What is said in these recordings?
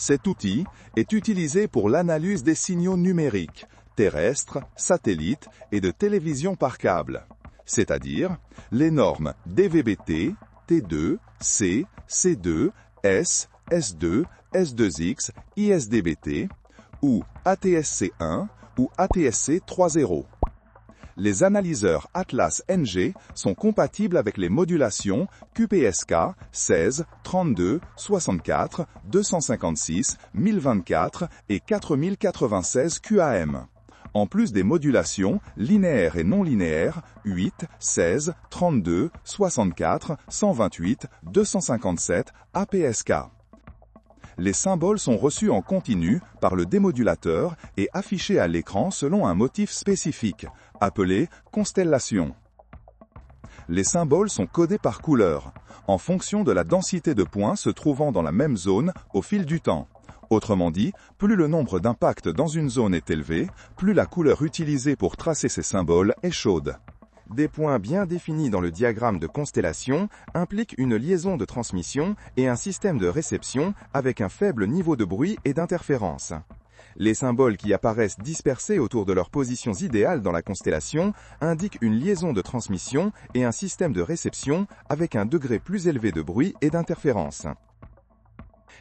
Cet outil est utilisé pour l'analyse des signaux numériques, terrestres, satellites et de télévision par câble, c'est-à-dire les normes DVB-T, T2, C, C2, S, S2, S2X, ISDBT, ou ATSC1 ou ATSC 3.0. Les analyseurs Atlas NG sont compatibles avec les modulations QPSK 16, 32, 64, 256, 1024 et 4096 QAM. En plus des modulations linéaires et non linéaires 8, 16, 32, 64, 128, 257 APSK. Les symboles sont reçus en continu par le démodulateur et affichés à l'écran selon un motif spécifique, appelé constellation. Les symboles sont codés par couleur, en fonction de la densité de points se trouvant dans la même zone au fil du temps. Autrement dit, plus le nombre d'impacts dans une zone est élevé, plus la couleur utilisée pour tracer ces symboles est chaude. Des points bien définis dans le diagramme de constellation impliquent une liaison de transmission et un système de réception avec un faible niveau de bruit et d'interférence. Les symboles qui apparaissent dispersés autour de leurs positions idéales dans la constellation indiquent une liaison de transmission et un système de réception avec un degré plus élevé de bruit et d'interférence.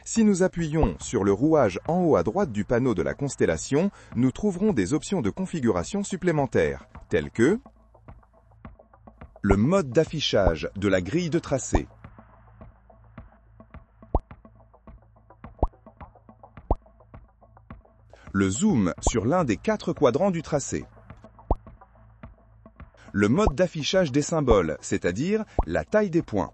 Si nous appuyons sur le rouage en haut à droite du panneau de la constellation, nous trouverons des options de configuration supplémentaires, telles que le mode d'affichage de la grille de tracé, le zoom sur l'un des 4 quadrants du tracé, le mode d'affichage des symboles, c'est-à-dire la taille des points,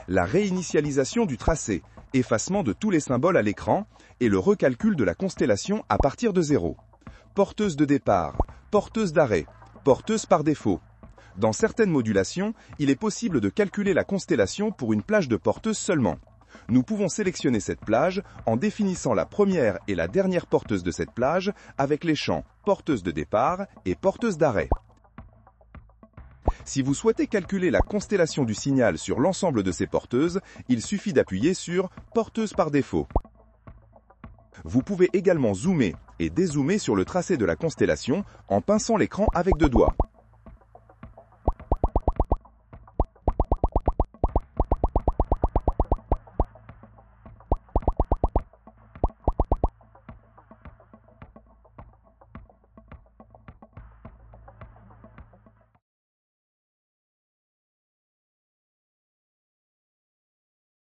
la réinitialisation du tracé, effacement de tous les symboles à l'écran et le recalcul de la constellation à partir de 0, porteuse de départ, porteuse d'arrêt, porteuse par défaut. Dans certaines modulations, il est possible de calculer la constellation pour une plage de porteuses seulement. Nous pouvons sélectionner cette plage en définissant la première et la dernière porteuse de cette plage avec les champs porteuse de départ et porteuse d'arrêt. Si vous souhaitez calculer la constellation du signal sur l'ensemble de ces porteuses, il suffit d'appuyer sur « Porteuse par défaut ». Vous pouvez également zoomer et dézoomer sur le tracé de la constellation en pinçant l'écran avec 2 doigts.